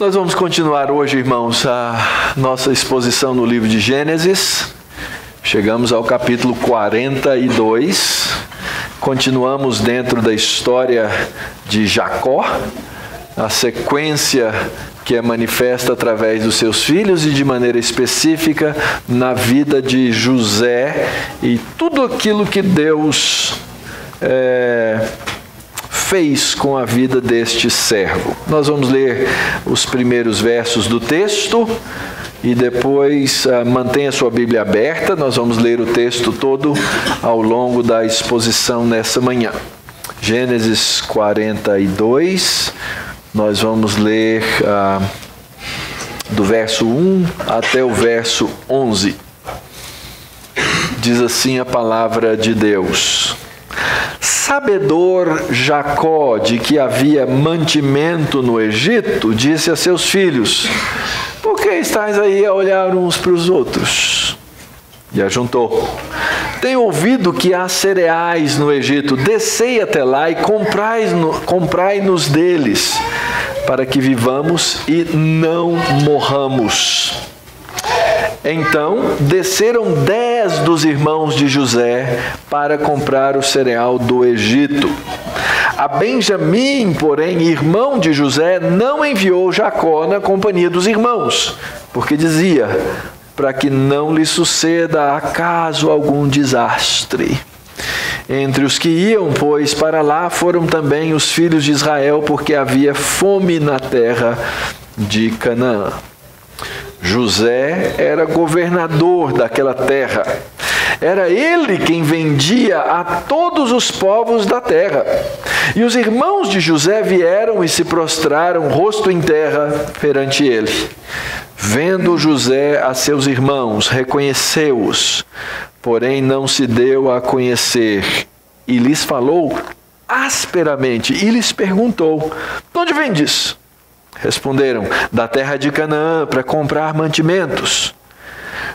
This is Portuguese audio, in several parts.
Nós vamos continuar hoje, irmãos, a nossa exposição no livro de Gênesis. Chegamos ao capítulo 42. Continuamos dentro da história de Jacó, a sequência que é manifesta através dos seus filhos e de maneira específica na vida de José e tudo aquilo que Deus fez com a vida deste servo. Nós vamos ler os primeiros versos do texto e depois mantenha sua Bíblia aberta. Nós vamos ler o texto todo ao longo da exposição nessa manhã. Gênesis 42, nós vamos ler do verso 1 até o verso 11. Diz assim a palavra de Deus: Sabedor Jacó de que havia mantimento no Egito, disse a seus filhos: por que estáis aí a olhar uns para os outros? E ajuntou: tenho ouvido que há cereais no Egito, descei até lá e comprai-nos deles, para que vivamos e não morramos. Então desceram 10 dos irmãos de José para comprar o cereal do Egito. A Benjamim, porém, irmão de José, não enviou Jacó na companhia dos irmãos, porque dizia: para que não lhe suceda acaso algum desastre. Entre os que iam, pois, para lá foram também os filhos de Israel, porque havia fome na terra de Canaã. José era governador daquela terra. Era ele quem vendia a todos os povos da terra. E os irmãos de José vieram e se prostraram, rosto em terra, perante ele. Vendo José a seus irmãos, reconheceu-os, porém não se deu a conhecer, e lhes falou asperamente, e lhes perguntou: de onde vendes? Responderam: da terra de Canaã, para comprar mantimentos.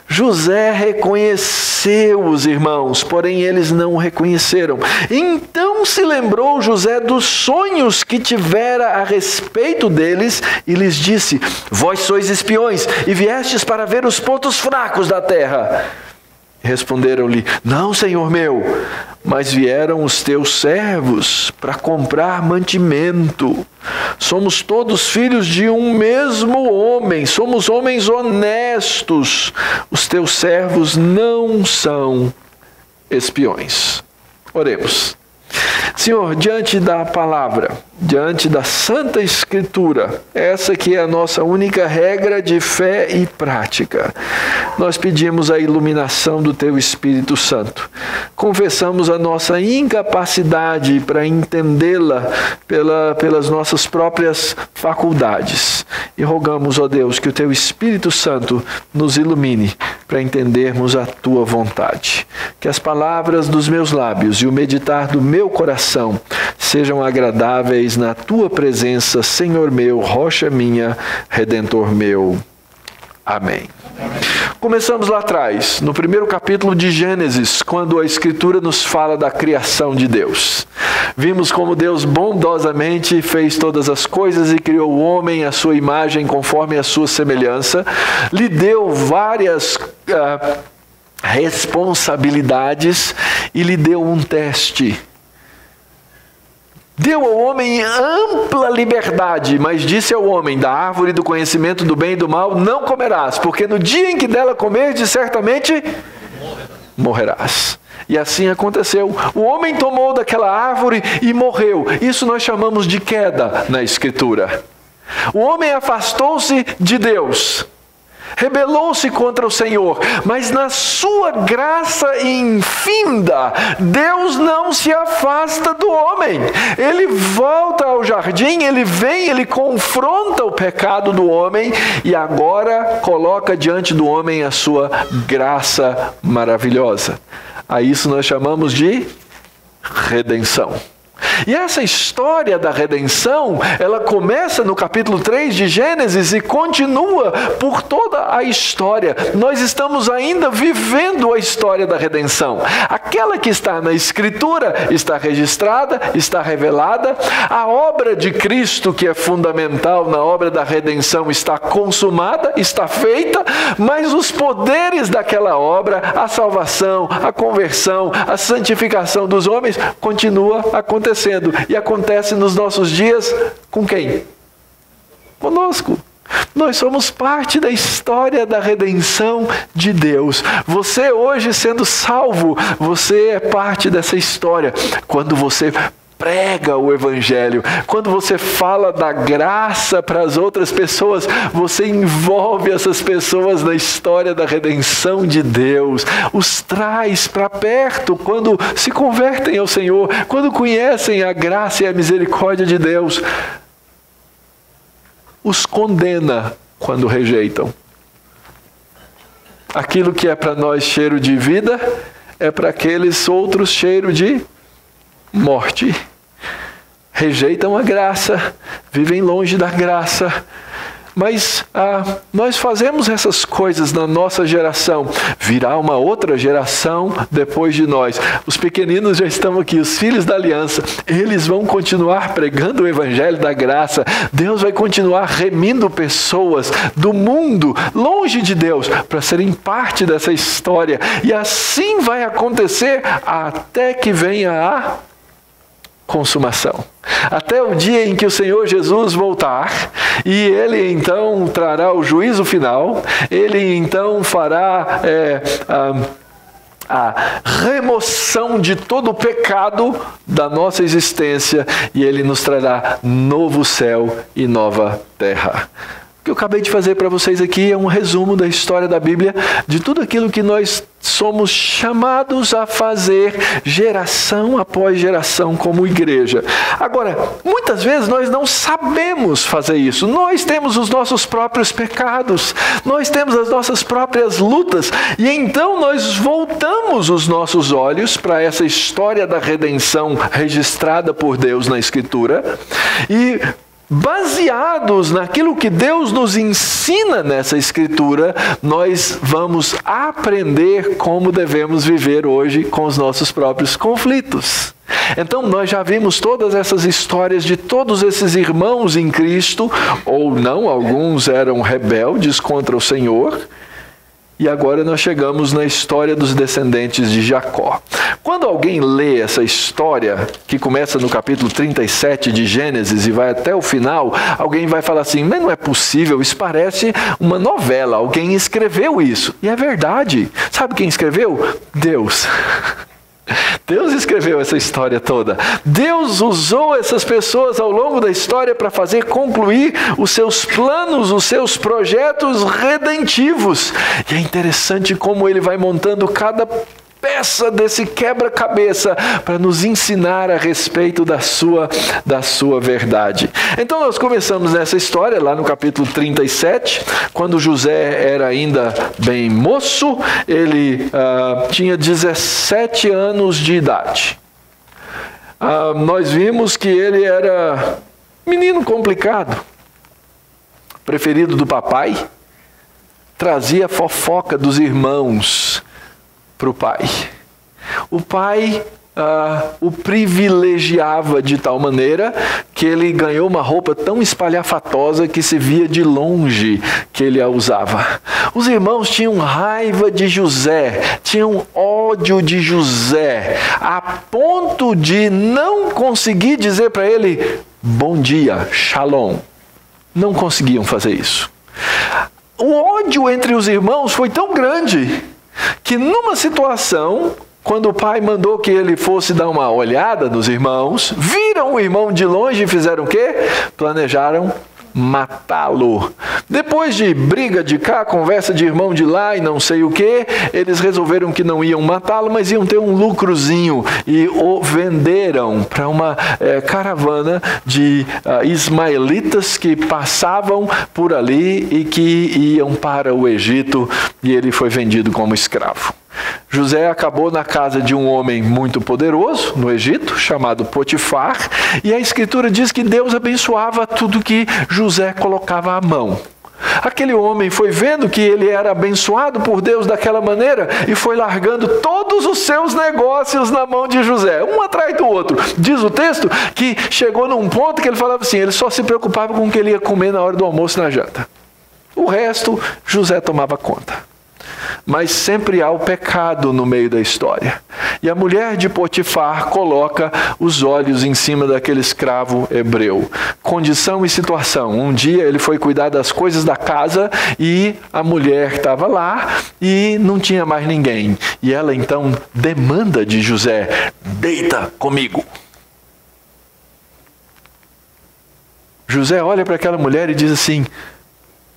José reconheceu os irmãos, porém eles não o reconheceram. Então se lembrou José dos sonhos que tivera a respeito deles e lhes disse: vós sois espiões e viestes para ver os pontos fracos da terra. Responderam-lhe: não, senhor meu, mas vieram os teus servos para comprar mantimento. Somos todos filhos de um mesmo homem, somos homens honestos. Os teus servos não são espiões. Oremos. Senhor, diante da palavra, diante da Santa Escritura, essa que é a nossa única regra de fé e prática, nós pedimos a iluminação do Teu Espírito Santo. Confessamos a nossa incapacidade para entendê-la pelas nossas próprias faculdades. E rogamos, ó Deus, que o Teu Espírito Santo nos ilumine para entendermos a Tua vontade. Que as palavras dos meus lábios e o meditar do meu coração sejam agradáveis na Tua presença, Senhor meu, rocha minha, Redentor meu. Amém. Começamos lá atrás, no primeiro capítulo de Gênesis, quando a Escritura nos fala da criação de Deus. Vimos como Deus bondosamente fez todas as coisas e criou o homem à sua imagem, conforme a sua semelhança. Lhe deu várias responsabilidades e lhe deu um teste. Deu ao homem ampla liberdade, mas disse ao homem: da árvore do conhecimento do bem e do mal não comerás, porque no dia em que dela comerdes, certamente morrerás. E assim aconteceu. O homem tomou daquela árvore e morreu. Isso nós chamamos de queda na Escritura. O homem afastou-se de Deus, rebelou-se contra o Senhor, mas na sua graça infinda, Deus não se afasta do homem. Ele volta ao jardim, ele vem, ele confronta o pecado do homem e agora coloca diante do homem a sua graça maravilhosa. A isso nós chamamos de redenção. E essa história da redenção, ela começa no capítulo 3 de Gênesis e continua por toda a história. Nós estamos ainda vivendo a história da redenção. Aquela que está na Escritura está registrada, está revelada. A obra de Cristo, que é fundamental na obra da redenção, está consumada, está feita, mas os poderes daquela obra, a salvação, a conversão, a santificação dos homens, continua acontecendo. E acontece nos nossos dias com quem? Conosco. Nós somos parte da história da redenção de Deus. Você hoje sendo salvo, você é parte dessa história. Quando você prega o Evangelho, quando você fala da graça para as outras pessoas, você envolve essas pessoas na história da redenção de Deus, os traz para perto quando se convertem ao Senhor, quando conhecem a graça e a misericórdia de Deus. Os condena quando rejeitam. Aquilo que é para nós cheiro de vida, é para aqueles outros cheiro de morte. Rejeitam a graça, vivem longe da graça. Mas nós fazemos essas coisas na nossa geração. Virá uma outra geração depois de nós. Os pequeninos já estão aqui, os filhos da aliança. Eles vão continuar pregando o evangelho da graça. Deus vai continuar remindo pessoas do mundo, longe de Deus, para serem parte dessa história. E assim vai acontecer até que venha a consumação. Até o dia em que o Senhor Jesus voltar, e Ele então trará o juízo final, Ele então fará a remoção de todo o pecado da nossa existência, e Ele nos trará novo céu e nova terra. O que eu acabei de fazer para vocês aqui é um resumo da história da Bíblia, de tudo aquilo que nós somos chamados a fazer geração após geração como igreja. Agora, muitas vezes nós não sabemos fazer isso. Nós temos os nossos próprios pecados, nós temos as nossas próprias lutas, e então nós voltamos os nossos olhos para essa história da redenção registrada por Deus na Escritura, e baseados naquilo que Deus nos ensina nessa Escritura, nós vamos aprender como devemos viver hoje com os nossos próprios conflitos. Então nós já vimos todas essas histórias de todos esses irmãos em Cristo, ou não, alguns eram rebeldes contra o Senhor. E agora nós chegamos na história dos descendentes de Jacó. Quando alguém lê essa história, que começa no capítulo 37 de Gênesis e vai até o final, alguém vai falar assim, mas não é possível, isso parece uma novela, alguém escreveu isso. E é verdade. Sabe quem escreveu? Deus. Deus escreveu essa história toda. Deus usou essas pessoas ao longo da história para fazer concluir os seus planos, os seus projetos redentivos. E é interessante como Ele vai montando cada peça desse quebra-cabeça para nos ensinar a respeito da sua verdade. Então nós começamos nessa história lá no capítulo 37, quando José era ainda bem moço, ele tinha 17 anos de idade. Nós vimos que ele era menino complicado, preferido do papai, trazia fofoca dos irmãos para o pai. O pai o privilegiava de tal maneira que ele ganhou uma roupa tão espalhafatosa que se via de longe que ele a usava. Os irmãos tinham raiva de José, tinham ódio de José, a ponto de não conseguir dizer para ele, bom dia, shalom. Não conseguiam fazer isso. O ódio entre os irmãos foi tão grande que numa situação, quando o pai mandou que ele fosse dar uma olhada nos irmãos, viram o irmão de longe e fizeram o quê? Planejaram matá-lo. Depois de briga de cá, conversa de irmão de lá e não sei o que, eles resolveram que não iam matá-lo, mas iam ter um lucrozinho e o venderam para uma caravana de ismaelitas que passavam por ali e que iam para o Egito, e ele foi vendido como escravo. José acabou na casa de um homem muito poderoso no Egito, chamado Potifar, e a Escritura diz que Deus abençoava tudo que José colocava à mão. Aquele homem foi vendo que ele era abençoado por Deus daquela maneira e foi largando todos os seus negócios na mão de José, um atrás do outro. Diz o texto que chegou num ponto que ele falava assim, ele só se preocupava com o que ele ia comer na hora do almoço e na janta. O resto, José tomava conta. Mas sempre há o pecado no meio da história. E a mulher de Potifar coloca os olhos em cima daquele escravo hebreu. Condição e situação. Um dia ele foi cuidar das coisas da casa e a mulher estava lá e não tinha mais ninguém. E ela então demanda de José, deita comigo. José olha para aquela mulher e diz assim,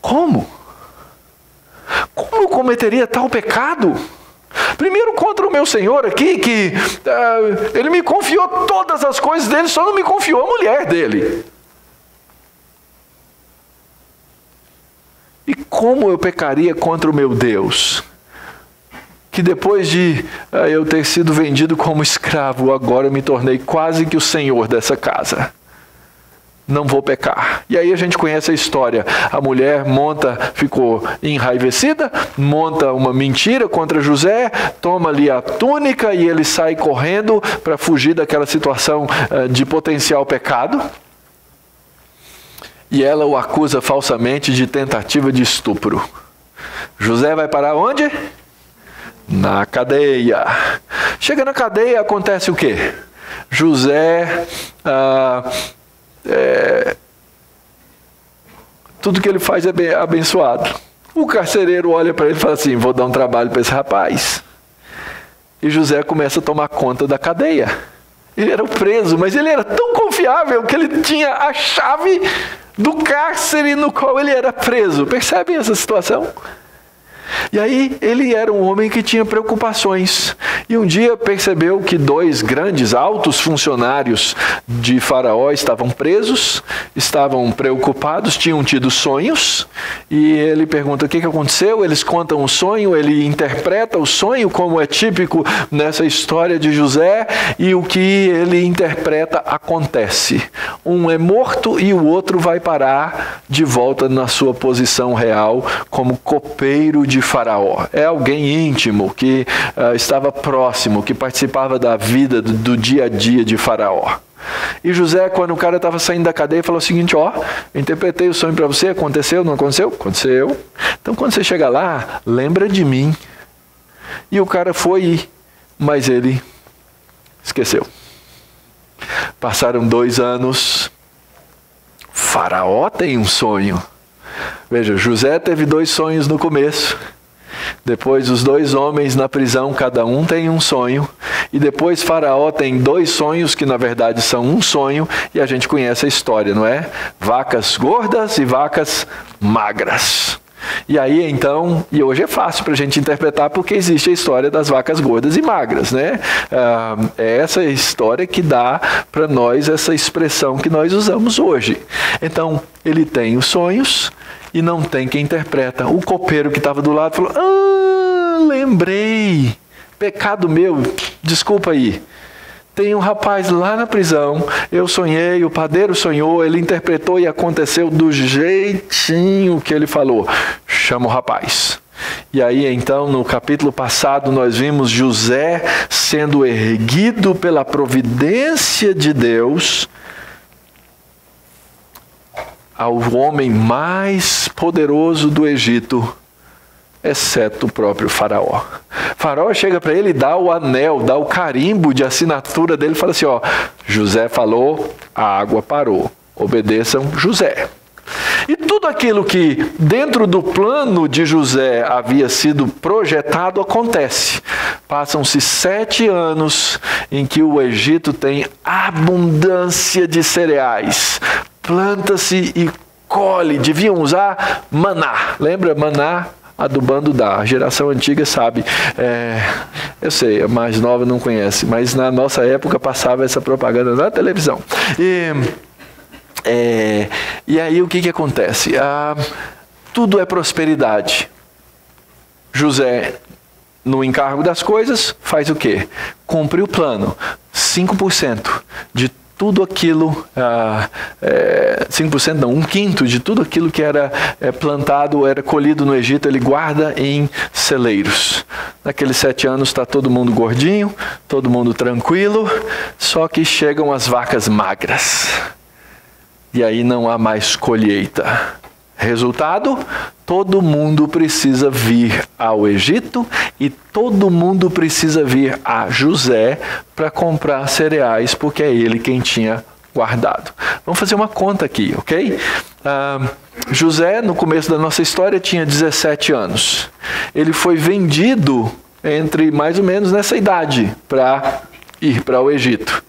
como? Como eu cometeria tal pecado? Primeiro contra o meu senhor aqui, que ele me confiou todas as coisas dele, só não me confiou a mulher dele. E como eu pecaria contra o meu Deus? Que depois de eu ter sido vendido como escravo, agora eu me tornei quase que o senhor dessa casa. Não vou pecar. E aí a gente conhece a história. A mulher ficou enraivecida, monta uma mentira contra José, toma ali a túnica e ele sai correndo para fugir daquela situação de potencial pecado. E ela o acusa falsamente de tentativa de estupro. José vai parar onde? Na cadeia. Chega na cadeia, acontece o quê? José... tudo que ele faz é abençoado. O carcereiro olha para ele e fala assim, vou dar um trabalho para esse rapaz. E José começa a tomar conta da cadeia. Ele era o preso, mas ele era tão confiável que ele tinha a chave do cárcere no qual ele era preso. Percebem essa situação? E aí ele era um homem que tinha preocupações. E um dia percebeu que 2 grandes altos funcionários de Faraó estavam presos, estavam preocupados, tinham tido sonhos. E ele pergunta o que aconteceu, eles contam o sonho, ele interpreta o sonho como é típico nessa história de José. E o que ele interpreta acontece. Um é morto e o outro vai parar de volta na sua posição real como copeiro de Faraó. É alguém íntimo que estava próximo, que participava da vida, do dia a dia de Faraó. E José, quando o cara estava saindo da cadeia, falou o seguinte, interpretei o sonho para você, aconteceu, não aconteceu? Aconteceu. Então quando você chegar lá, lembra de mim. E o cara foi ir, mas ele esqueceu. Passaram 2 anos, Faraó tem um sonho. Veja, José teve 2 sonhos no começo. Depois os 2 homens na prisão, cada um tem um sonho. E depois Faraó tem 2 sonhos que na verdade são um sonho. E a gente conhece a história, não é? Vacas gordas e vacas magras. E aí então, e hoje é fácil para a gente interpretar porque existe a história das vacas gordas e magras, né? É essa história que dá para nós essa expressão que nós usamos hoje. Então, ele tem os sonhos e não tem quem interpreta. O copeiro que estava do lado falou, lembrei, pecado meu, desculpa aí. Tem um rapaz lá na prisão, eu sonhei, o padeiro sonhou, ele interpretou e aconteceu do jeitinho que ele falou. Chama o rapaz. E aí então no capítulo passado nós vimos José sendo erguido pela providência de Deus ao homem mais poderoso do Egito, exceto o próprio Faraó. Faraó chega para ele e dá o anel, dá o carimbo de assinatura dele e fala assim, José falou, a água parou, obedeçam José. E tudo aquilo que dentro do plano de José havia sido projetado acontece. Passam-se 7 anos em que o Egito tem abundância de cereais. Planta-se e colhe. Deviam usar maná. Lembra maná? Adubando dá. A geração antiga sabe. Eu sei, a mais nova não conhece. Mas na nossa época passava essa propaganda na televisão. E aí o que acontece? Tudo é prosperidade. José no encargo das coisas, faz o quê? Cumpre o plano. 5% de tudo aquilo, 5% não, 1/5 de tudo aquilo que era plantado, era colhido no Egito, ele guarda em celeiros. Naqueles 7 anos está todo mundo gordinho, todo mundo tranquilo, só que chegam as vacas magras. E aí não há mais colheita. Resultado, todo mundo precisa vir ao Egito e todo mundo precisa vir a José para comprar cereais, porque é ele quem tinha guardado. Vamos fazer uma conta aqui, ok? José, no começo da nossa história, tinha 17 anos. Ele foi vendido entre mais ou menos nessa idade para ir para o Egito.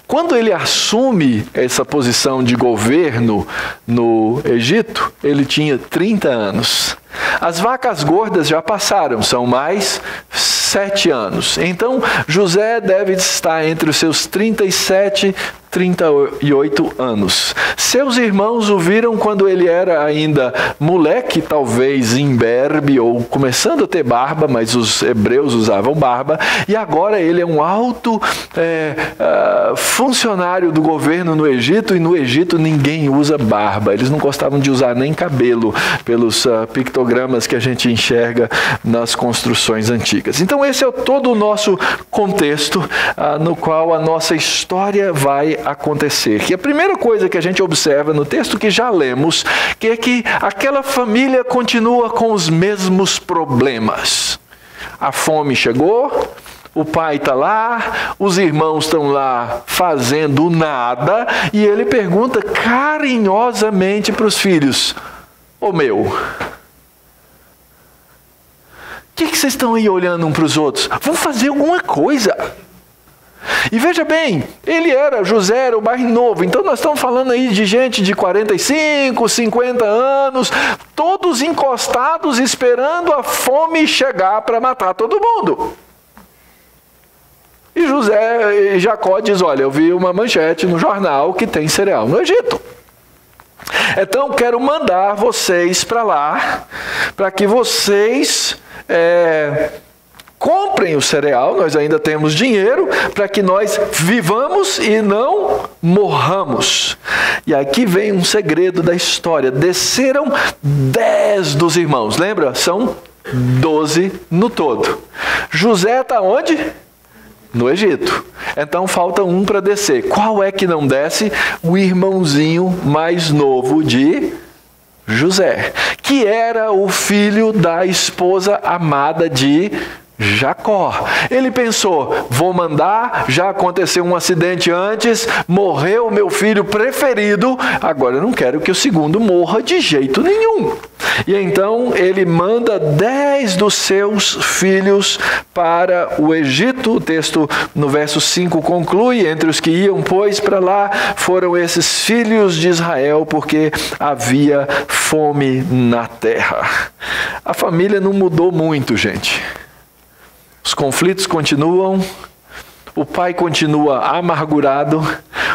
Quando ele assume essa posição de governo no Egito, ele tinha 30 anos. As vacas gordas já passaram, são mais 7 anos. Então, José deve estar entre os seus 37 e 38 anos. Seus irmãos o viram quando ele era ainda moleque, talvez imberbe ou começando a ter barba, mas os hebreus usavam barba, e agora ele é um alto funcionário do governo no Egito, e no Egito ninguém usa barba. Eles não gostavam de usar nem cabelo, pelos pictogramas que a gente enxerga nas construções antigas. Então esse é todo o nosso contexto no qual a nossa história vai acontecer. E a primeira coisa que a gente observa no texto que já lemos, que é que aquela família continua com os mesmos problemas. A fome chegou, o pai está lá, os irmãos estão lá fazendo nada, e ele pergunta carinhosamente para os filhos: ô meu, o que vocês estão aí olhando um para os outros? Vamos fazer alguma coisa. E veja bem, José era o mais novo, então nós estamos falando aí de gente de 45, 50 anos, todos encostados esperando a fome chegar para matar todo mundo. E Jacó diz: olha, eu vi uma manchete no jornal que tem cereal no Egito. Então quero mandar vocês para lá, para que vocês comprem o cereal, nós ainda temos dinheiro, para que nós vivamos e não morramos. E aqui vem um segredo da história. Desceram 10 dos irmãos, lembra? São 12 no todo. José está onde? No Egito. Então falta um para descer. Qual é que não desce? O irmãozinho mais novo de José, que era o filho da esposa amada de Jacó. Ele pensou: vou mandar, já aconteceu um acidente antes, morreu o meu filho preferido, agora eu não quero que o segundo morra de jeito nenhum. E então ele manda 10 dos seus filhos para o Egito. O texto no verso 5 conclui: entre os que iam, pois, para lá, foram esses filhos de Israel, porque havia fome na terra. A família não mudou muito, gente. Os conflitos continuam, o pai continua amargurado,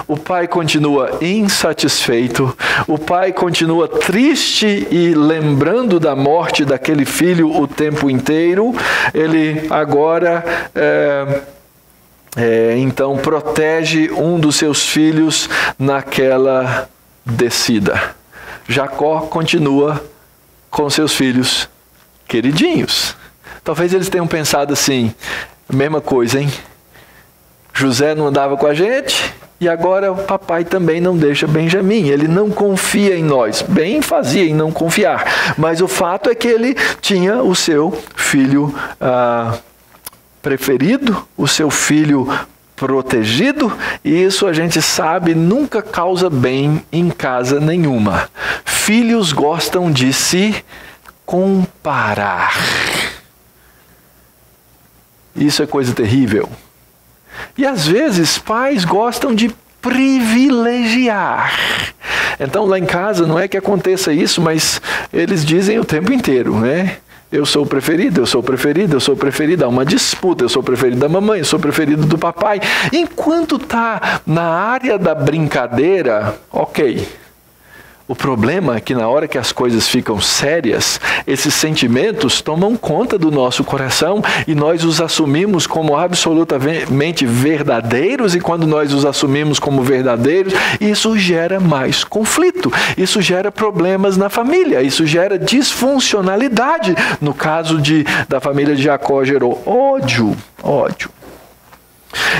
o pai continua insatisfeito, o pai continua triste e lembrando da morte daquele filho o tempo inteiro. Ele agora então protege um dos seus filhos naquela descida. Jacó continua com seus filhos queridinhos. Talvez eles tenham pensado assim: mesma coisa, hein? José não andava com a gente e agora o papai também não deixa Benjamim. Ele não confia em nós. Bem fazia em não confiar. Mas o fato é que ele tinha o seu filho preferido, o seu filho protegido, e isso a gente sabe nunca causa bem em casa nenhuma. Filhos gostam de se comparar. Isso é coisa terrível. E às vezes pais gostam de privilegiar. Então lá em casa não é que aconteça isso, mas eles dizem o tempo inteiro, né? Eu sou o preferido, eu sou o preferido, eu sou o preferido. Há uma disputa, eu sou o preferido da mamãe, eu sou o preferido do papai. Enquanto está na área da brincadeira, ok. O problema é que na hora que as coisas ficam sérias, esses sentimentos tomam conta do nosso coração e nós os assumimos como absolutamente verdadeiros, e quando nós os assumimos como verdadeiros, isso gera mais conflito, isso gera problemas na família, isso gera disfuncionalidade. No caso da família de Jacó, gerou ódio.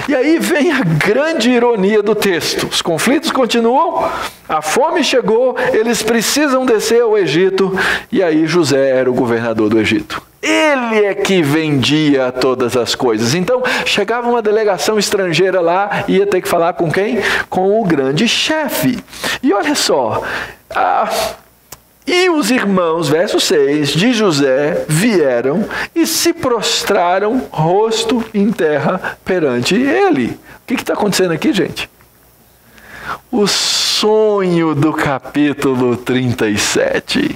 E aí vem a grande ironia do texto. Os conflitos continuam, a fome chegou, eles precisam descer ao Egito, e aí José era o governador do Egito. Ele é que vendia todas as coisas. Então, chegava uma delegação estrangeira lá, ia ter que falar com quem? Com o grande chefe. E olha só, e os irmãos, verso 6, de José vieram e se prostraram rosto em terra perante ele. O que está acontecendo aqui, gente? O sonho do capítulo 37.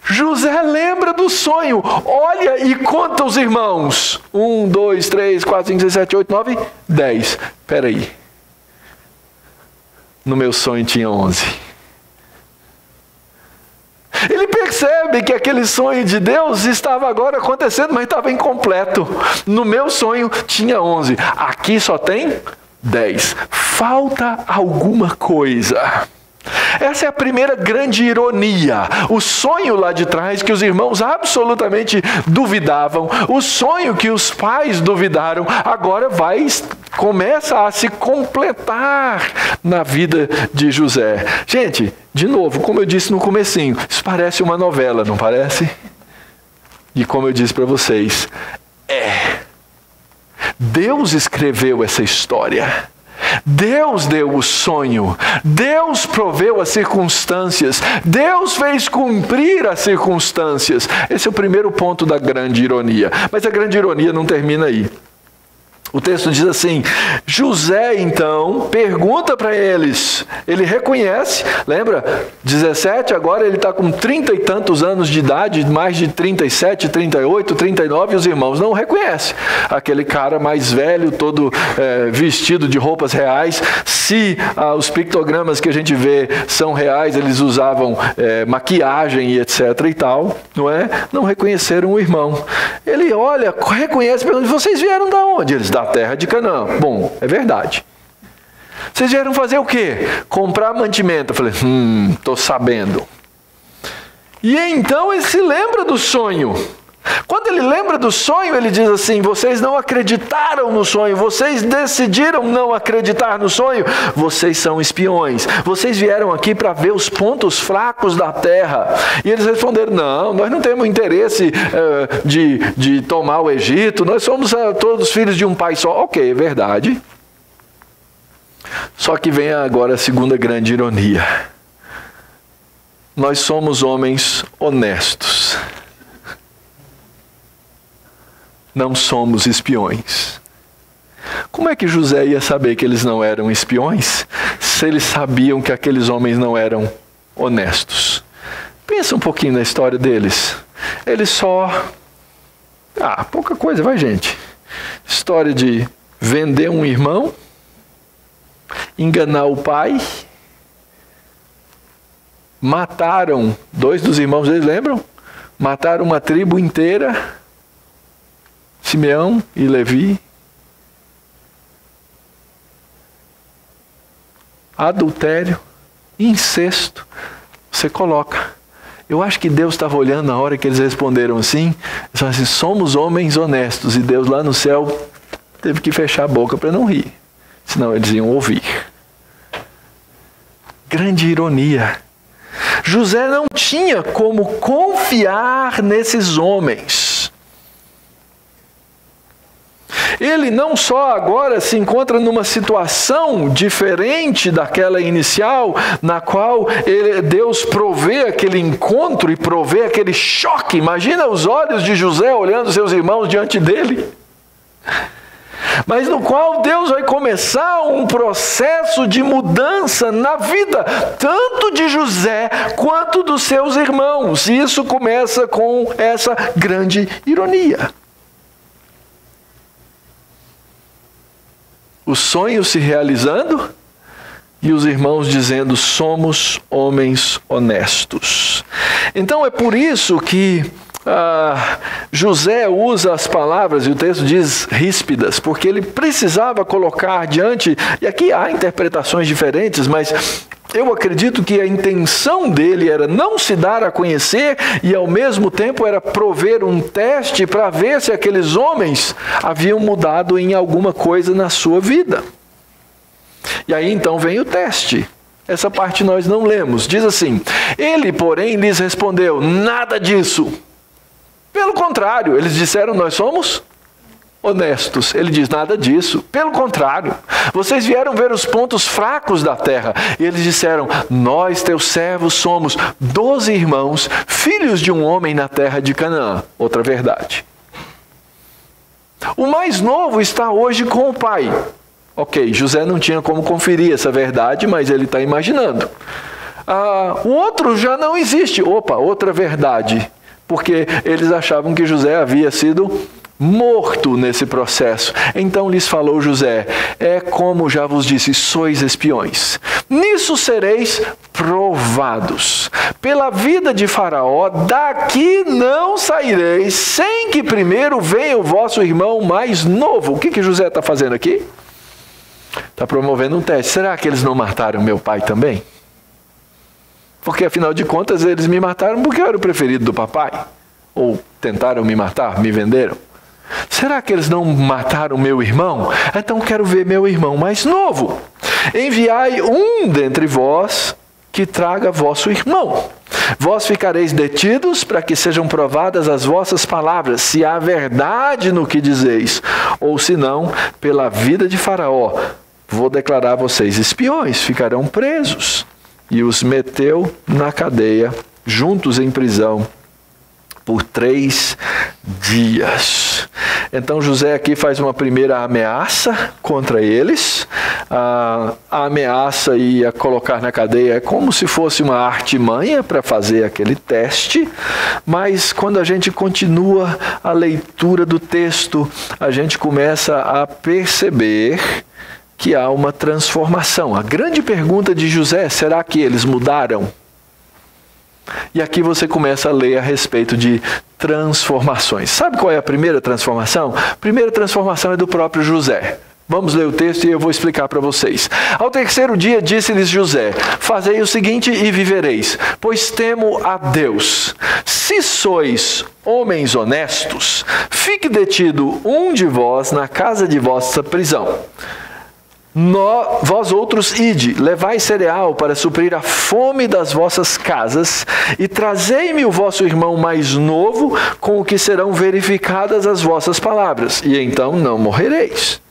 José lembra do sonho, olha e conta os irmãos. 1, 2, 3, 4, 5, 6, 7, 8, 9, 10. Espera aí. No meu sonho tinha 11. Ele percebe que aquele sonho de Deus estava agora acontecendo, mas estava incompleto. No meu sonho tinha 11. Aqui só tem 10. Falta alguma coisa. Essa é a primeira grande ironia. O sonho lá de trás que os irmãos absolutamente duvidavam, o sonho que os pais duvidaram, agora começa a se completar na vida de José. Gente, de novo, como eu disse no comecinho, isso parece uma novela, não parece? E como eu disse para vocês, Deus escreveu essa história. Deus deu o sonho, Deus proveu as circunstâncias, Deus fez cumprir as circunstâncias. Esse é o primeiro ponto da grande ironia. Mas a grande ironia não termina aí. O texto diz assim, José então pergunta para eles, ele reconhece, lembra? 17, agora ele está com 30 e tantos anos de idade, mais de 37, 38, 39, e os irmãos não o reconhecem. Aquele cara mais velho, todo vestido de roupas reais. Se os pictogramas que a gente vê são reais, eles usavam maquiagem e etc e tal, não é? Não reconheceram o irmão. Ele olha, reconhece, pergunta, vocês vieram de onde? Eles, da terra de Canaã. Bom, é verdade. Vocês vieram fazer o quê? Comprar mantimento. Eu falei, estou sabendo. E então ele se lembra do sonho. Quando ele lembra do sonho, ele diz assim, vocês não acreditaram no sonho, vocês decidiram não acreditar no sonho, vocês são espiões, vocês vieram aqui para ver os pontos fracos da terra. E eles responderam, não, nós não temos interesse de tomar o Egito, nós somos todos filhos de um pai só. Ok, é verdade. Só que vem agora a segunda grande ironia. Nós somos homens honestos. Não somos espiões. Como é que José ia saber que eles não eram espiões, se eles sabiam que aqueles homens não eram honestos? Pensa um pouquinho na história deles. Eles só... pouca coisa, vai gente. História de vender um irmão, enganar o pai, mataram 2 dos irmãos deles, lembram? Mataram uma tribo inteira, Simeão e Levi. Adultério, incesto. Você coloca. Eu acho que Deus estava olhando na hora que eles responderam assim. Eles falaram assim, somos homens honestos. E Deus lá no céu teve que fechar a boca para não rir. Senão eles iam ouvir. Grande ironia. José não tinha como confiar nesses homens. Ele não só agora se encontra numa situação diferente daquela inicial, na qual Deus provê aquele encontro e provê aquele choque. Imagina os olhos de José olhando seus irmãos diante dele. Mas no qual Deus vai começar um processo de mudança na vida, tanto de José quanto dos seus irmãos. E isso começa com essa grande ironia. O sonho se realizando E os irmãos dizendo: somos homens honestos. Então é por isso que José usa as palavras, e o texto diz ríspidas, porque ele precisava colocar diante, e aqui há interpretações diferentes, mas eu acredito que a intenção dele era não se dar a conhecer e ao mesmo tempo era prover um teste para ver se aqueles homens haviam mudado em alguma coisa na sua vida. E aí então vem o teste. Essa parte nós não lemos. Diz assim: ele, porém, lhes respondeu: nada disso. Pelo contrário, eles disseram: nós somos honestos. Ele diz: nada disso. Pelo contrário, vocês vieram ver os pontos fracos da terra. E eles disseram: nós, teus servos, somos 12 irmãos, filhos de um homem na terra de Canaã. Outra verdade. O mais novo está hoje com o pai. Ok, José não tinha como conferir essa verdade, mas ele está imaginando. O outro já não existe. Opa, outra verdade. Porque eles achavam que José havia sido morto nesse processo. Então lhes falou José: é como já vos disse, sois espiões. Nisso sereis provados. Pela vida de Faraó, daqui não saireis, sem que primeiro venha o vosso irmão mais novo. O que José está fazendo aqui? Está promovendo um teste. Será que eles não mataram meu pai também? Porque afinal de contas eles me mataram porque eu era o preferido do papai. Ou tentaram me matar, me venderam. Será que eles não mataram meu irmão? Então quero ver meu irmão mais novo. Enviai um dentre vós que traga vosso irmão. Vós ficareis detidos para que sejam provadas as vossas palavras, se há verdade no que dizeis, ou se não, pela vida de Faraó, vou declarar vocês espiões, ficarão presos. E os meteu na cadeia, juntos em prisão, por 3 dias. Então José aqui faz uma primeira ameaça contra eles. A ameaça ia colocar na cadeia é como se fosse uma artimanha para fazer aquele teste, mas quando a gente continua a leitura do texto, a gente começa a perceber que há uma transformação. A grande pergunta de José: será que eles mudaram? E aqui você começa a ler a respeito de transformações. Sabe qual é a primeira transformação? A primeira transformação é do próprio José. Vamos ler o texto e eu vou explicar para vocês. Ao 3º dia disse-lhes José: fazei o seguinte e vivereis, pois temo a Deus. Se sois homens honestos, fique detido um de vós na casa de vossa prisão. Vós outros ide, levai cereal para suprir a fome das vossas casas, e trazei-me o vosso irmão mais novo, com o que serão verificadas as vossas palavras, e então não morrereis.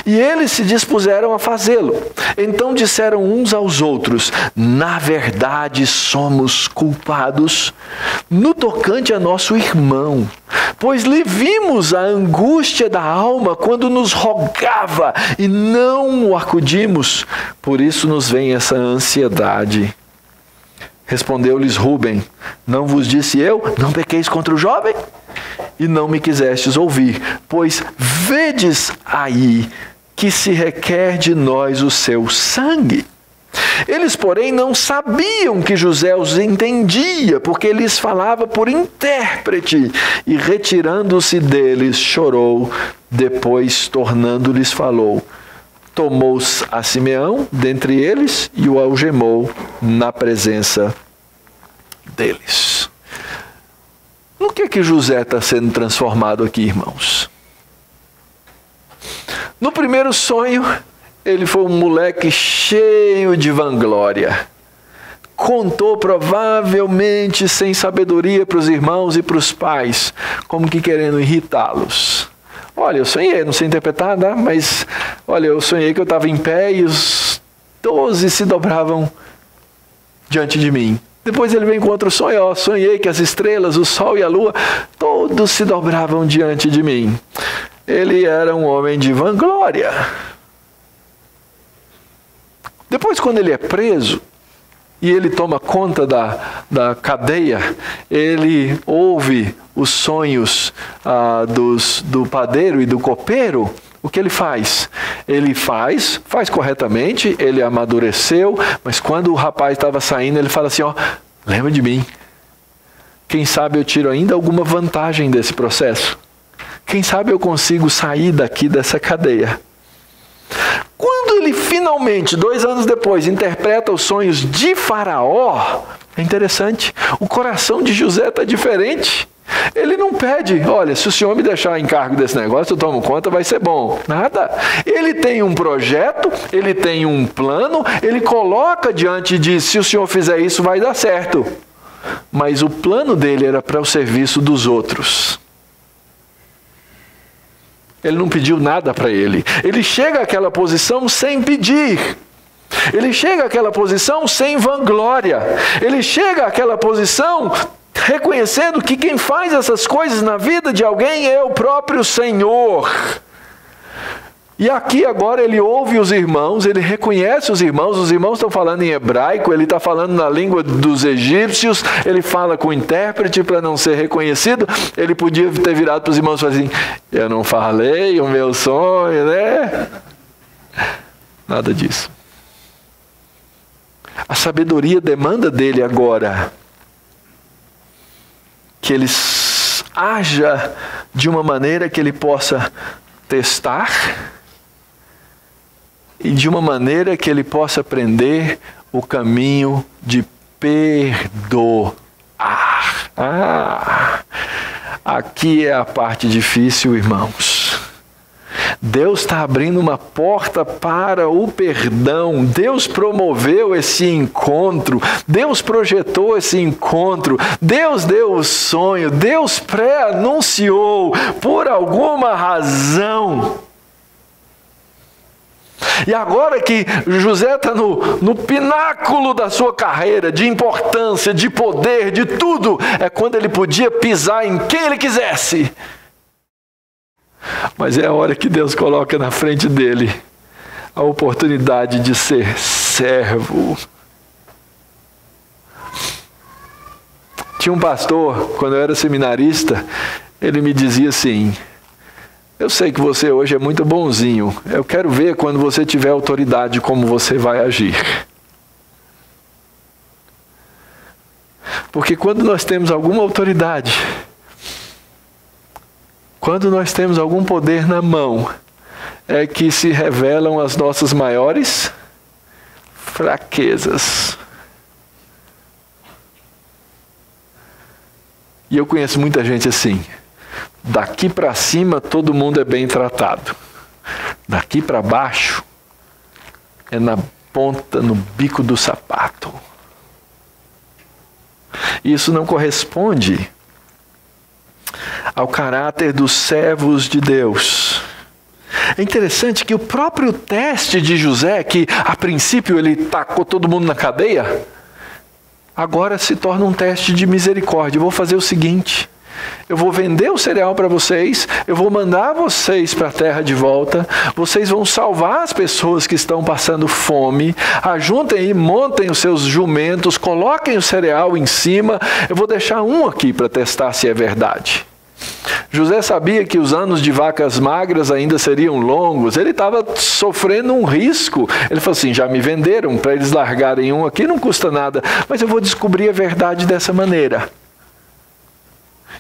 E eles se dispuseram a fazê-lo. Então disseram uns aos outros: na verdade somos culpados no tocante a nosso irmão, pois lhe vimos a angústia da alma quando nos rogava e não o acudimos, por isso nos vem essa ansiedade. Respondeu-lhes Rúben: não vos disse eu, não pequeis contra o jovem? E não me quisestes ouvir, pois vedes aí que se requer de nós o seu sangue. Eles, porém, não sabiam que José os entendia, porque lhes falava por intérprete, e retirando-se deles, chorou, depois, tornando-lhes, falou. Tomou a Simeão dentre eles e o algemou na presença deles. No que José está sendo transformado aqui, irmãos? No primeiro sonho, ele foi um moleque cheio de vanglória. Contou provavelmente sem sabedoria para os irmãos e para os pais, como que querendo irritá-los. Olha, eu sonhei, não sei interpretar, né? Mas olha, eu sonhei que eu estava em pé e os 12 se dobravam diante de mim. Depois ele vem com outro sonho: ó, sonhei que as estrelas, o sol e a lua, todos se dobravam diante de mim. Ele era um homem de vanglória. Depois, quando ele é preso e ele toma conta da cadeia, ele ouve os sonhos do padeiro e do copeiro, O que ele faz? Ele faz corretamente, ele amadureceu, mas quando o rapaz estava saindo, ele fala assim, ó, lembra de mim. Quem sabe eu tiro ainda alguma vantagem desse processo. Quem sabe eu consigo sair daqui dessa cadeia. Quando ele finalmente, 2 anos depois, interpreta os sonhos de Faraó, é interessante, o coração de José está diferente. Ele não pede, olha, se o senhor me deixar encargo desse negócio, eu tomo conta, vai ser bom. Nada. Ele tem um projeto, ele tem um plano, ele coloca diante de, se o senhor fizer isso, vai dar certo. Mas o plano dele era para o serviço dos outros. Ele não pediu nada para ele. Ele chega àquela posição sem pedir. Ele chega àquela posição sem vanglória. Ele chega àquela posição reconhecendo que quem faz essas coisas na vida de alguém é o próprio Senhor. E aqui agora ele ouve os irmãos, ele reconhece os irmãos estão falando em hebraico, ele está falando na língua dos egípcios, ele fala com o intérprete para não ser reconhecido. Ele podia ter virado para os irmãos e falar assim, eu não falei o meu sonho, né? Nada disso. A sabedoria demanda dele agora que ele haja de uma maneira que ele possa testar e de uma maneira que ele possa aprender o caminho de perdoar. Aqui é a parte difícil, irmãos. Deus está abrindo uma porta para o perdão. Deus promoveu esse encontro. Deus projetou esse encontro. Deus deu o sonho. Deus pré-anunciou por alguma razão. E agora que José está no pináculo da sua carreira, de importância, de poder, de tudo, é quando ele podia pisar em quem ele quisesse. Mas é a hora que Deus coloca na frente dele a oportunidade de ser servo. Tinha um pastor, quando eu era seminarista, ele me dizia assim, eu sei que você hoje é muito bonzinho, eu quero ver quando você tiver autoridade como você vai agir. Porque quando nós temos alguma autoridade, quando nós temos algum poder na mão, é que se revelam as nossas maiores fraquezas. E eu conheço muita gente assim. Daqui para cima todo mundo é bem tratado. Daqui para baixo é na ponta, no bico do sapato. Isso não corresponde ao caráter dos servos de Deus. É interessante que o próprio teste de José, que a princípio ele tacou todo mundo na cadeia, agora se torna um teste de misericórdia. Eu vou fazer o seguinte, eu vou vender o cereal para vocês, eu vou mandar vocês para a terra de volta, vocês vão salvar as pessoas que estão passando fome, ajuntem e montem os seus jumentos, coloquem o cereal em cima, eu vou deixar um aqui para testar se é verdade. José sabia que os anos de vacas magras ainda seriam longos, ele estava sofrendo um risco. Ele falou assim, já me venderam, para eles largarem um aqui não custa nada, mas eu vou descobrir a verdade dessa maneira.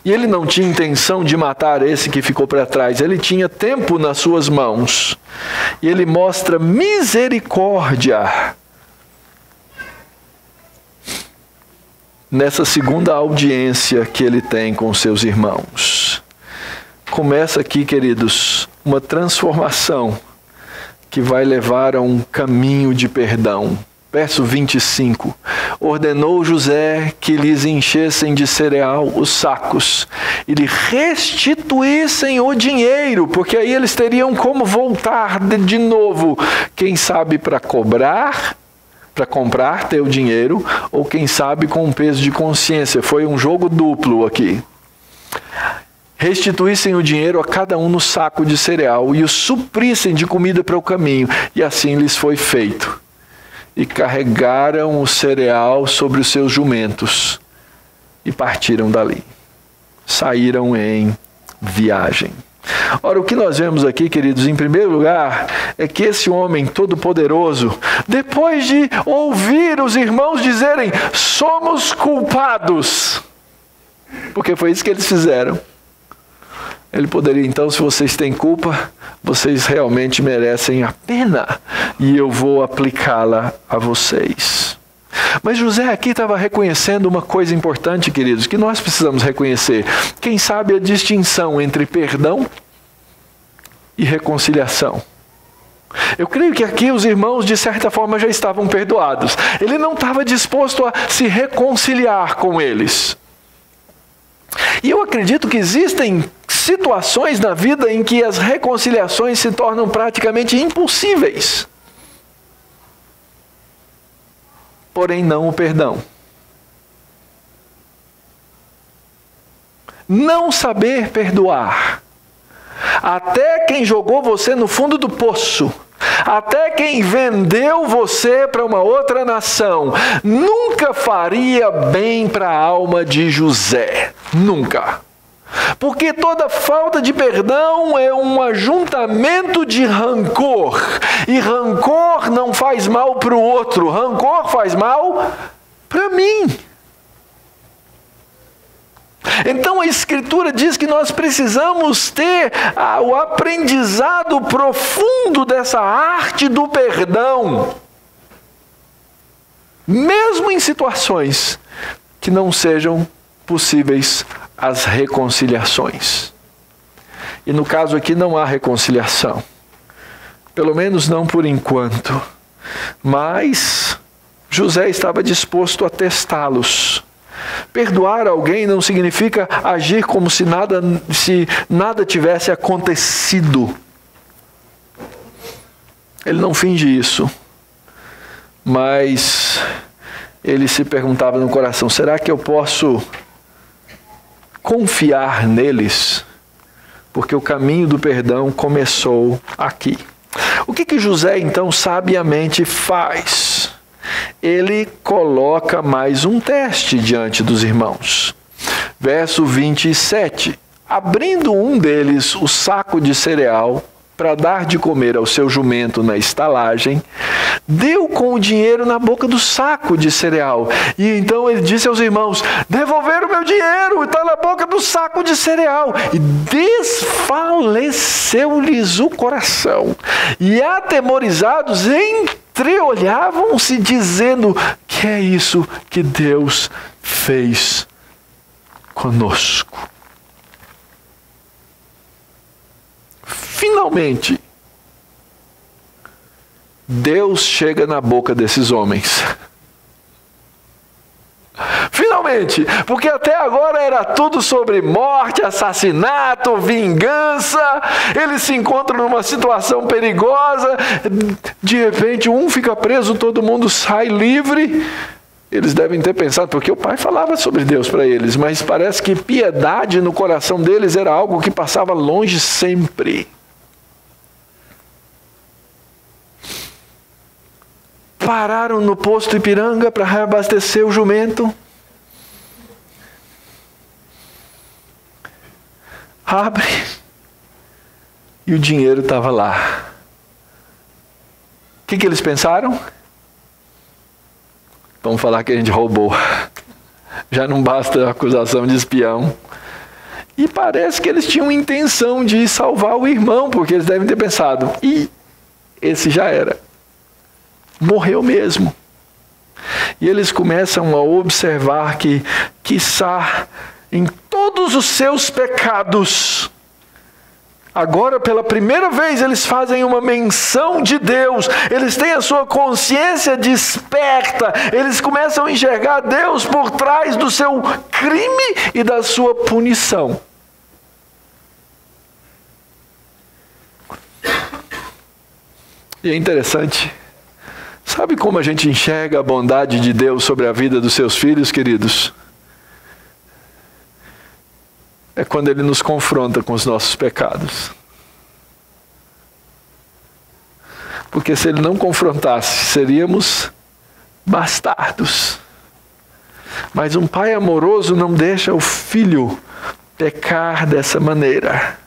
E ele não tinha intenção de matar esse que ficou para trás, ele tinha tempo nas suas mãos. E ele mostra misericórdia nessa segunda audiência que ele tem com seus irmãos. Começa aqui, queridos, uma transformação que vai levar a um caminho de perdão. Verso 25, ordenou José que lhes enchessem de cereal os sacos e lhe restituíssem o dinheiro, porque aí eles teriam como voltar de novo, quem sabe para comprar teu dinheiro, ou quem sabe com um peso de consciência. Foi um jogo duplo aqui. Restituíssem o dinheiro a cada um no saco de cereal e o suprissem de comida para o caminho, e assim lhes foi feito. E carregaram o cereal sobre os seus jumentos e partiram dali. Saíram em viagem. Ora, o que nós vemos aqui, queridos, em primeiro lugar, é que esse homem todo-poderoso, depois de ouvir os irmãos dizerem, somos culpados, porque foi isso que eles fizeram, ele poderia, então, se vocês têm culpa, vocês realmente merecem a pena, e eu vou aplicá-la a vocês. Mas José aqui estava reconhecendo uma coisa importante, queridos, que nós precisamos reconhecer. Quem sabe a distinção entre perdão e reconciliação. Eu creio que aqui os irmãos, de certa forma, já estavam perdoados. Ele não estava disposto a se reconciliar com eles. E eu acredito que existem situações na vida em que as reconciliações se tornam praticamente impossíveis. Porém, não o perdão. Não saber perdoar. Até quem jogou você no fundo do poço, até quem vendeu você para uma outra nação, nunca faria bem para a alma de José. Nunca. Porque toda falta de perdão é um ajuntamento de rancor. E rancor não faz mal para o outro. Rancor faz mal para mim. Então a Escritura diz que nós precisamos ter o aprendizado profundo dessa arte do perdão. Mesmo em situações que não sejam possíveis as reconciliações. E no caso aqui não há reconciliação. Pelo menos não por enquanto. Mas José estava disposto a testá-los. Perdoar alguém não significa agir como se nada tivesse acontecido. Ele não finge isso. Mas ele se perguntava no coração, será que eu posso confiar neles? Porque o caminho do perdão começou aqui. O que José então sabiamente faz? Ele coloca mais um teste diante dos irmãos. Verso 27. Abrindo um deles o saco de cereal para dar de comer ao seu jumento na estalagem, deu com o dinheiro na boca do saco de cereal. E então ele disse aos irmãos, devolveram o meu dinheiro, está na boca do saco de cereal. E desfaleceu-lhes o coração. E atemorizados, entreolhavam-se dizendo, que é isso que Deus fez conosco. Finalmente, Deus chega na boca desses homens. Finalmente, porque até agora era tudo sobre morte, assassinato, vingança. Eles se encontram numa situação perigosa. De repente, um fica preso, todo mundo sai livre. Eles devem ter pensado, porque o pai falava sobre Deus para eles, mas parece que piedade no coração deles era algo que passava longe sempre. Pararam no posto Ipiranga para reabastecer o jumento. Abre. E o dinheiro estava lá. O que eles pensaram? Vamos falar que a gente roubou. Já não basta a acusação de espião. E parece que eles tinham intenção de salvar o irmão, porque eles devem ter pensado, e esse já era. Morreu mesmo. E eles começam a observar que, quiçá, em todos os seus pecados, agora pela primeira vez eles fazem uma menção de Deus, eles têm a sua consciência desperta, eles começam a enxergar Deus por trás do seu crime e da sua punição. E é interessante. Sabe como a gente enxerga a bondade de Deus sobre a vida dos seus filhos, queridos? É quando Ele nos confronta com os nossos pecados. Porque se Ele não confrontasse, seríamos bastardos. Mas um pai amoroso não deixa o filho pecar dessa maneira.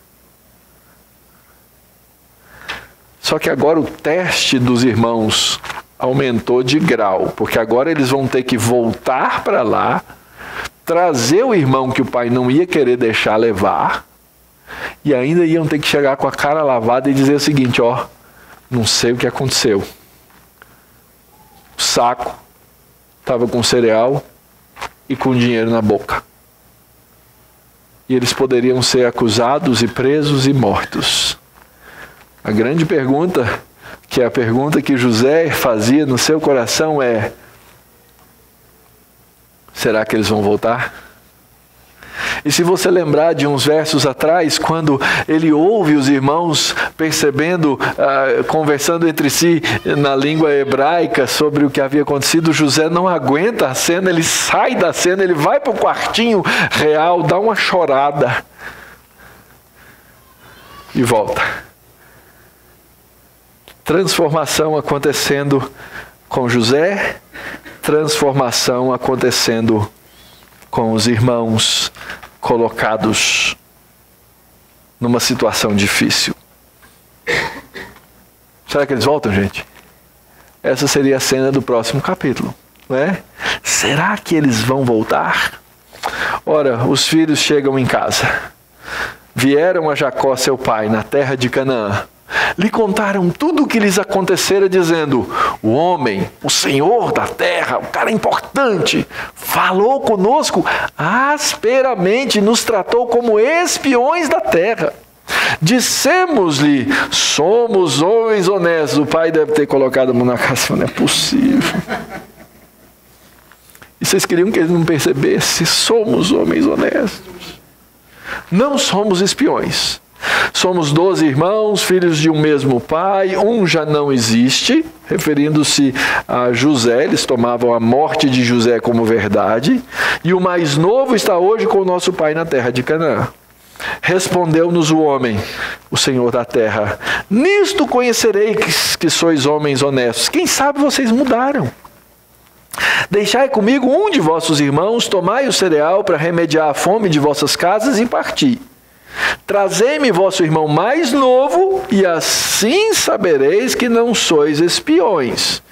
Só que agora o teste dos irmãos aumentou de grau, porque agora eles vão ter que voltar para lá, trazer o irmão que o pai não ia querer deixar levar, e ainda iam ter que chegar com a cara lavada e dizer o seguinte: ó, não sei o que aconteceu. O saco estava com cereal e com dinheiro na boca. E eles poderiam ser acusados e presos e mortos. A grande pergunta, que é a pergunta que José fazia no seu coração, é: será que eles vão voltar? E se você lembrar de uns versos atrás, quando ele ouve os irmãos percebendo, conversando entre si na língua hebraica sobre o que havia acontecido, José não aguenta a cena, ele sai da cena, ele vai para o quartinho real, dá uma chorada e volta. Transformação acontecendo com José, transformação acontecendo com os irmãos colocados numa situação difícil. Será que eles voltam, gente? Essa seria a cena do próximo capítulo, não é? Será que eles vão voltar? Ora, os filhos chegam em casa. Vieram a Jacó, seu pai, na terra de Canaã. Lhe contaram tudo o que lhes acontecera, dizendo: o homem, o senhor da terra, o cara importante, falou conosco asperamente, nos tratou como espiões da terra. Dissemos-lhe: somos homens honestos. O pai deve ter colocado a mão na cara, não é possível. E vocês queriam que ele não percebesse? Somos homens honestos. Não somos espiões. Somos 12 irmãos, filhos de um mesmo pai, um já não existe, referindo-se a José, eles tomavam a morte de José como verdade, e o mais novo está hoje com o nosso pai na terra de Canaã. Respondeu-nos o homem, o Senhor da terra: nisto conhecereis que sois homens honestos. Quem sabe vocês mudaram. Deixai comigo um de vossos irmãos, tomai o cereal para remediar a fome de vossas casas e parti. Trazei-me vosso irmão mais novo, e assim sabereis que não sois espiões,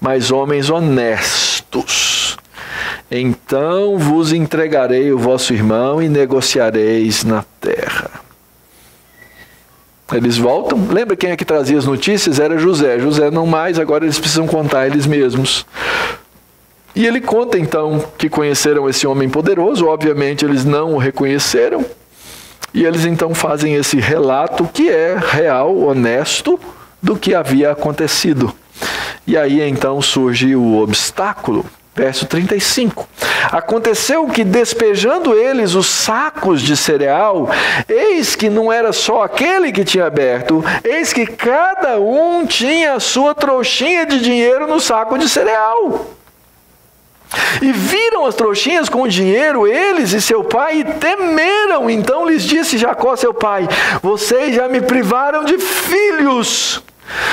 mas homens honestos. Então vos entregarei o vosso irmão e negociareis na terra. Eles voltam. Lembra quem é que trazia as notícias? Era José. José não mais, agora eles precisam contar eles mesmos. E ele conta então que conheceram esse homem poderoso. Obviamente eles não o reconheceram. E eles então fazem esse relato que é real, honesto, do que havia acontecido. E aí então surge o obstáculo. Verso 35. Aconteceu que, despejando eles os sacos de cereal, eis que não era só aquele que tinha aberto, eis que cada um tinha a sua trouxinha de dinheiro no saco de cereal. E viram as trouxinhas com o dinheiro, eles e seu pai, e temeram. Então lhes disse Jacó, seu pai: vocês já me privaram de filhos.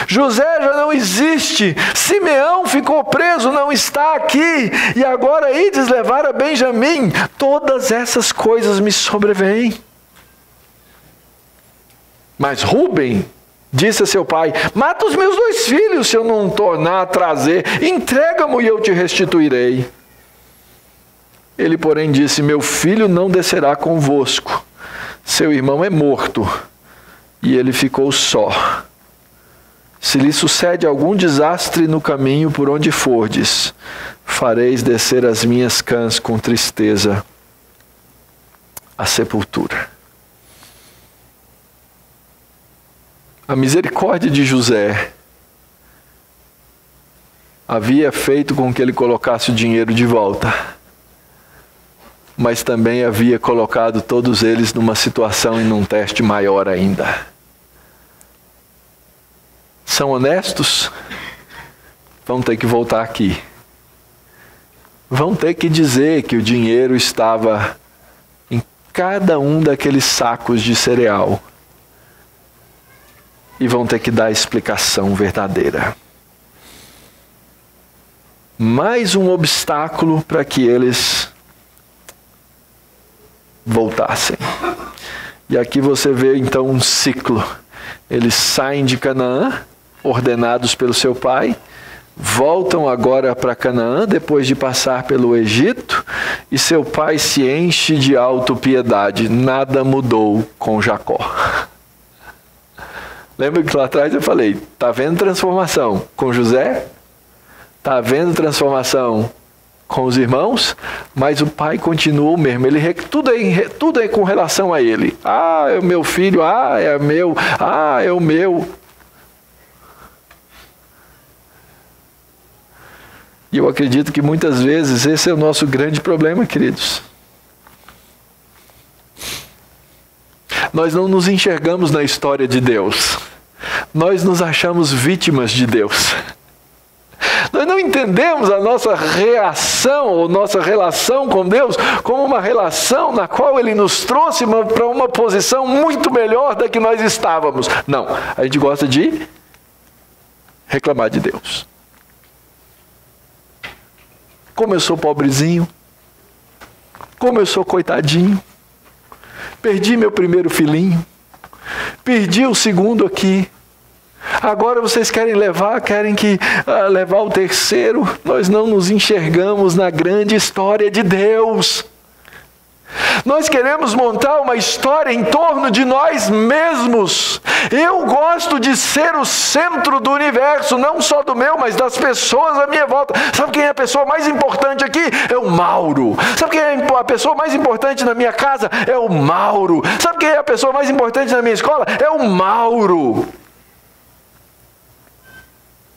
José já não existe, Simeão ficou preso, não está aqui, e agora ides levar a Benjamim. Todas essas coisas me sobrevêm. Mas Rúben disse a seu pai: mata os meus 2 filhos, se eu não tornar a trazer, entrega-mo e eu te restituirei. Ele, porém, disse: meu filho não descerá convosco, seu irmão é morto, e ele ficou só. Se lhe sucede algum desastre no caminho por onde fordes, fareis descer as minhas cãs com tristeza à sepultura. A misericórdia de José havia feito com que ele colocasse o dinheiro de volta, mas também havia colocado todos eles numa situação e num teste maior ainda. São honestos? Vão ter que voltar aqui. Vão ter que dizer que o dinheiro estava em cada um daqueles sacos de cereal. E vão ter que dar a explicação verdadeira. Mais um obstáculo para que eles voltassem. E aqui você vê então um ciclo. Eles saem de Canaã, ordenados pelo seu pai, voltam agora para Canaã, depois de passar pelo Egito, e seu pai se enche de autopiedade. Nada mudou com Jacó. Lembra que lá atrás eu falei, está havendo transformação com José? Está havendo transformação com os irmãos? Mas o pai continua o mesmo. Tudo é com relação a ele. Ah, é o meu filho. Ah, é meu. Ah, é o meu. E eu acredito que muitas vezes esse é o nosso grande problema, queridos. Nós não nos enxergamos na história de Deus. Nós nos achamos vítimas de Deus. Nós não entendemos a nossa reação ou nossa relação com Deus como uma relação na qual Ele nos trouxe para uma posição muito melhor da que nós estávamos. Não, a gente gosta de reclamar de Deus. Como eu sou pobrezinho, como eu sou coitadinho, perdi meu primeiro filhinho, perdi o segundo aqui, agora vocês querem levar o terceiro. Nós não nos enxergamos na grande história de Deus. Nós queremos montar uma história em torno de nós mesmos. Eu gosto de ser o centro do universo, não só do meu, mas das pessoas à minha volta. Sabe quem é a pessoa mais importante aqui? É o Mauro. Sabe quem é a pessoa mais importante na minha casa? É o Mauro. Sabe quem é a pessoa mais importante na minha escola? É o Mauro.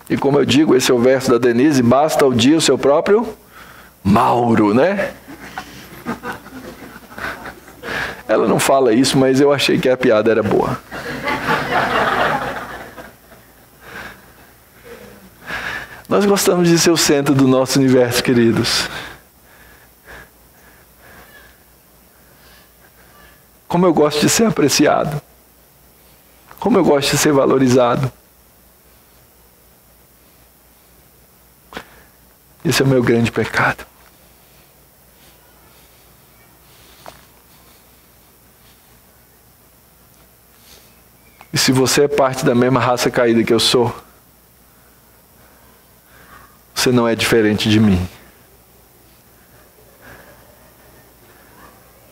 E como eu digo, esse é o verso da Denise, basta o dia o seu próprio Mauro, né? Ela não fala isso, mas eu achei que a piada era boa. Nós gostamos de ser o centro do nosso universo, queridos. Como eu gosto de ser apreciado. Como eu gosto de ser valorizado. Esse é o meu grande pecado. E se você é parte da mesma raça caída que eu sou, você não é diferente de mim.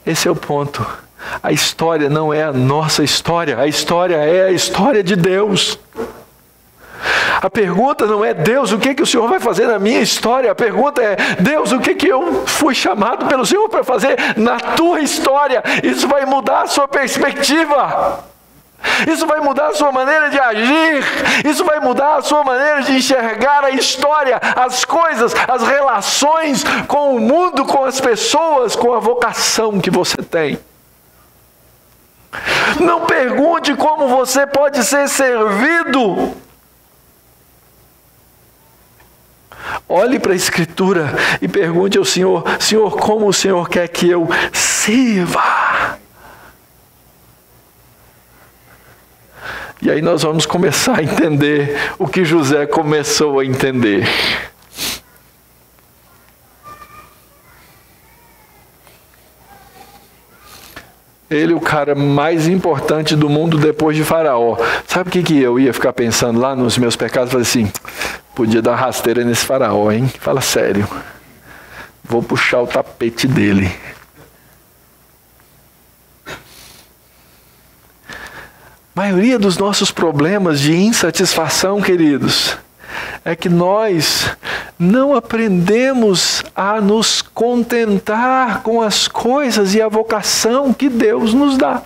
Esse é o ponto. A história não é a nossa história. A história é a história de Deus. A pergunta não é, Deus, o que o Senhor vai fazer na minha história? A pergunta é, Deus, o que eu fui chamado pelo Senhor para fazer na tua história? Isso vai mudar a sua perspectiva. Isso vai mudar a sua maneira de agir. Isso vai mudar a sua maneira de enxergar a história, as coisas, as relações com o mundo, com as pessoas, com a vocação que você tem. Não pergunte como você pode ser servido. Olhe para a Escritura e pergunte ao Senhor, Senhor, como o Senhor quer que eu sirva? E aí nós vamos começar a entender o que José começou a entender. Ele, o cara mais importante do mundo depois de Faraó. Sabe o que eu ia ficar pensando lá nos meus pecados? Falei assim, podia dar uma rasteira nesse Faraó, hein? Fala sério. Vou puxar o tapete dele. A maioria dos nossos problemas de insatisfação, queridos, é que nós não aprendemos a nos contentar com as coisas e a vocação que Deus nos dá.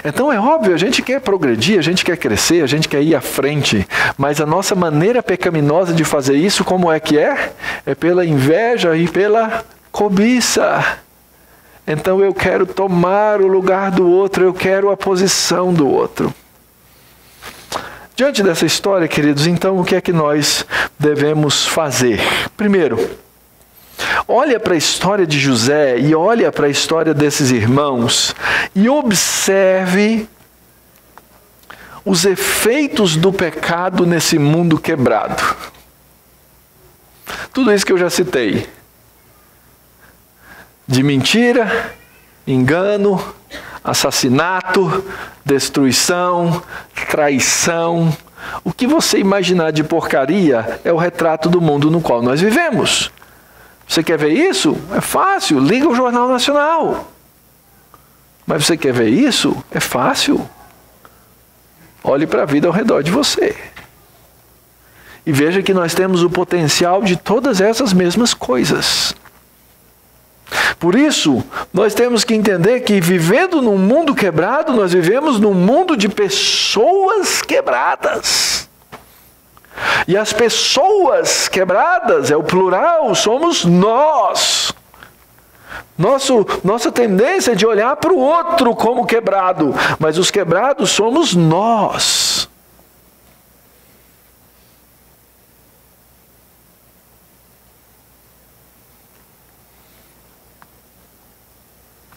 Então é óbvio, a gente quer progredir, a gente quer crescer, a gente quer ir à frente, mas a nossa maneira pecaminosa de fazer isso, como é que é? É pela inveja e pela cobiça. Então eu quero tomar o lugar do outro, eu quero a posição do outro. Diante dessa história, queridos, então o que é que nós devemos fazer? Primeiro, olha para a história de José e olha para a história desses irmãos e observe os efeitos do pecado nesse mundo quebrado. Tudo isso que eu já citei. De mentira, engano, assassinato, destruição, traição. O que você imaginar de porcaria é o retrato do mundo no qual nós vivemos. Você quer ver isso? É fácil, liga o Jornal Nacional. Mas você quer ver isso? É fácil. Olhe para a vida ao redor de você. E veja que nós temos o potencial de todas essas mesmas coisas. Por isso, nós temos que entender que vivendo num mundo quebrado, nós vivemos num mundo de pessoas quebradas. E as pessoas quebradas, é o plural, somos nós. Nossa tendência é de olhar para o outro como quebrado, mas os quebrados somos nós.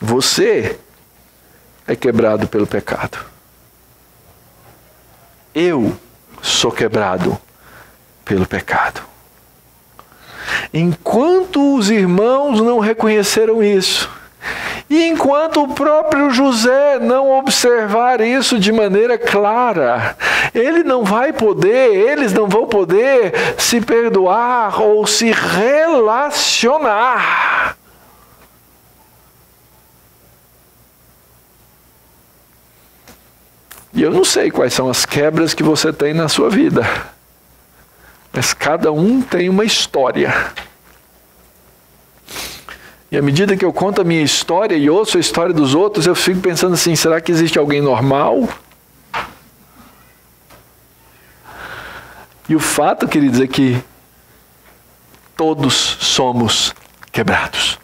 Você é quebrado pelo pecado. Eu sou quebrado pelo pecado. Enquanto os irmãos não reconheceram isso, e enquanto o próprio José não observar isso de maneira clara, eles não vão poder se perdoar ou se relacionar. E eu não sei quais são as quebras que você tem na sua vida, mas cada um tem uma história. E à medida que eu conto a minha história e ouço a história dos outros, eu fico pensando assim, será que existe alguém normal? E o fato, queridos, é que todos somos quebrados.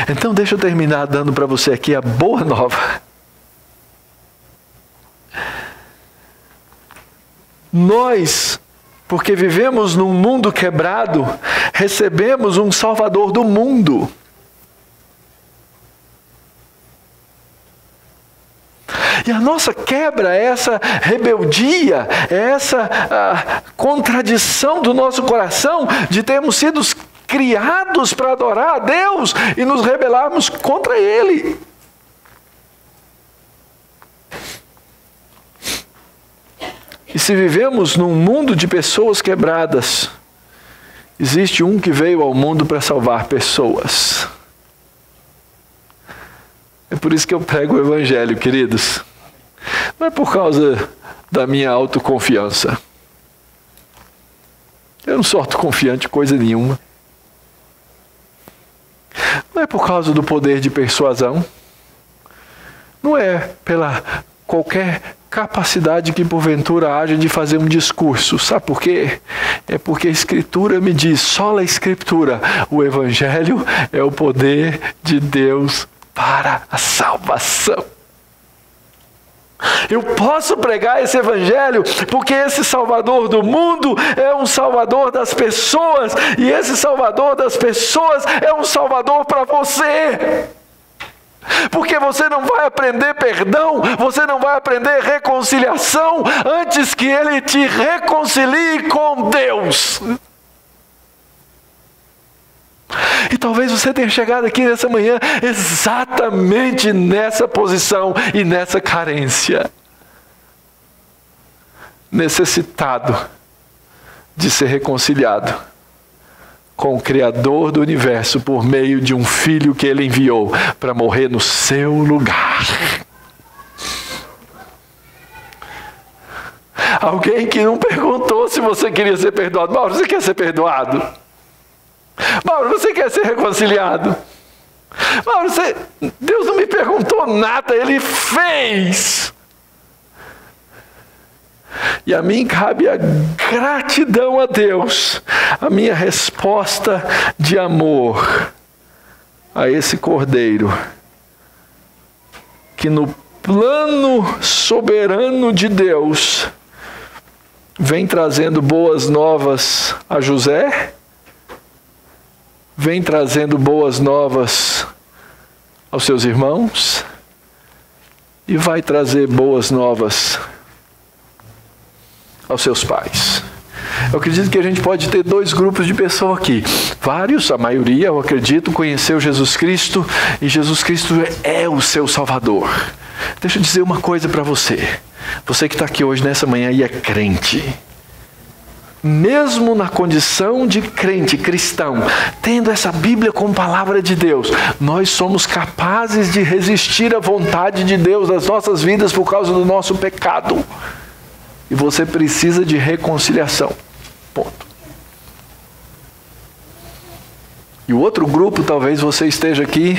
Então deixa eu terminar dando para você aqui a boa nova. Nós, porque vivemos num mundo quebrado, recebemos um Salvador do mundo. E a nossa quebra, essa rebeldia, essa contradição do nosso coração de termos sido criados para adorar a Deus e nos rebelarmos contra Ele. E se vivemos num mundo de pessoas quebradas, existe um que veio ao mundo para salvar pessoas. É por isso que eu prego o Evangelho, queridos. Não é por causa da minha autoconfiança. Eu não sou autoconfiante coisa nenhuma. Não é por causa do poder de persuasão. Não é pela qualquer capacidade que porventura haja de fazer um discurso. Sabe por quê? É porque a Escritura me diz, sola a Escritura, o Evangelho é o poder de Deus para a salvação. Eu posso pregar esse Evangelho porque esse Salvador do mundo é um Salvador das pessoas, e esse Salvador das pessoas é um Salvador para você. Porque você não vai aprender perdão, você não vai aprender reconciliação antes que Ele te reconcilie com Deus. E talvez você tenha chegado aqui nessa manhã exatamente nessa posição e nessa carência. Necessitado de ser reconciliado com o Criador do Universo por meio de um Filho que Ele enviou para morrer no seu lugar. Alguém que não perguntou se você queria ser perdoado. Mauro, você quer ser perdoado? Mauro, você quer ser reconciliado? Mauro, Deus não me perguntou nada, Ele fez. E a mim cabe a gratidão a Deus, a minha resposta de amor a esse Cordeiro, que no plano soberano de Deus vem trazendo boas novas a José, vem trazendo boas novas aos seus irmãos e vai trazer boas novas aos seus pais. Eu acredito que a gente pode ter dois grupos de pessoas aqui. Vários, a maioria, eu acredito, conheceu Jesus Cristo e Jesus Cristo é o seu Salvador. Deixa eu dizer uma coisa para você. Você que está aqui hoje nessa manhã e é crente. Mesmo na condição de crente, cristão, tendo essa Bíblia como palavra de Deus, nós somos capazes de resistir à vontade de Deus nas nossas vidas por causa do nosso pecado. E você precisa de reconciliação. Ponto. E o outro grupo, talvez você esteja aqui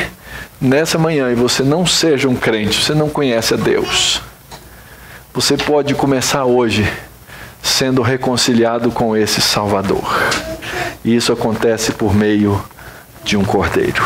nessa manhã e você não seja um crente, você não conhece a Deus. Você pode começar hoje sendo reconciliado com esse Salvador. E isso acontece por meio de um cordeiro.